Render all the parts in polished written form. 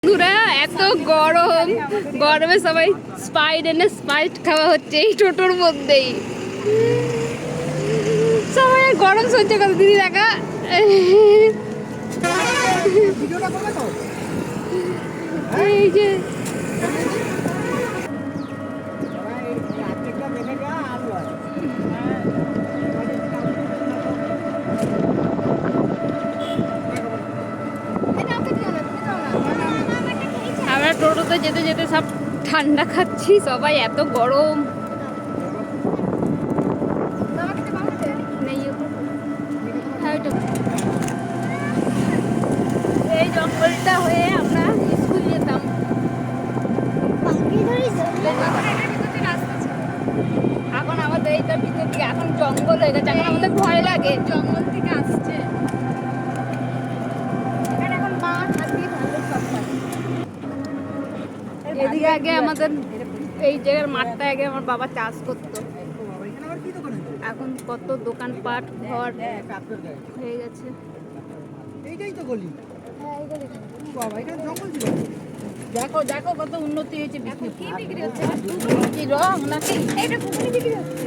বন্ধুরা এত গরম, গরমে সবাই স্প্রাইট এনে স্প্রাইট খাওয়া হচ্ছে এই টোটোর মধ্যেই। সবাই গরম সহ্য করে দিদি দেখা। এই যে আমরা টোটোতে যেতে যেতে সব ঠান্ডা খাচ্ছি, সবাই এত গরম। এই জঙ্গলটা হয়ে আমরা স্কুল যেতাম। এখন আমাদের এইটার ভিতর থেকে এখন জঙ্গল হয়ে গেছে, এখন আমাদের ভয় লাগে। জঙ্গল থেকে আসছে এখন মাঠ হাতি ভালো সব। এদিকে আগে আমাদের এই জায়গার মাঠটা আগে আমার বাবা চাষ করতো, এখন কত দোকানপাট ঘর হয়ে গেছে। এইটাই তো গলি। বাবা এখানে জঙ্গল ছিল। দেখো দেখো কত উন্নতি হয়েছে। কি বিক্রি হচ্ছে? কি রং নাকি? এইটা পুকুরি বিক্রি হচ্ছে।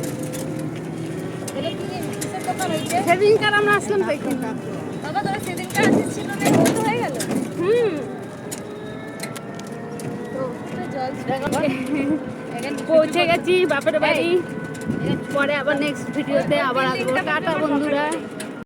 এটা কি কিসের দোকান হয়েছে? সেদিনকার আমরা আসলাম তো এখানে। বাবা তোরা সেদিনকার আসছিল না, বন্ধ হয়ে গেল। পৌঁছে গেছি বাপের বাড়ি। পরে আবার নেক্সট ভিডিওতে আবার আসবো। টাটা বন্ধুরা।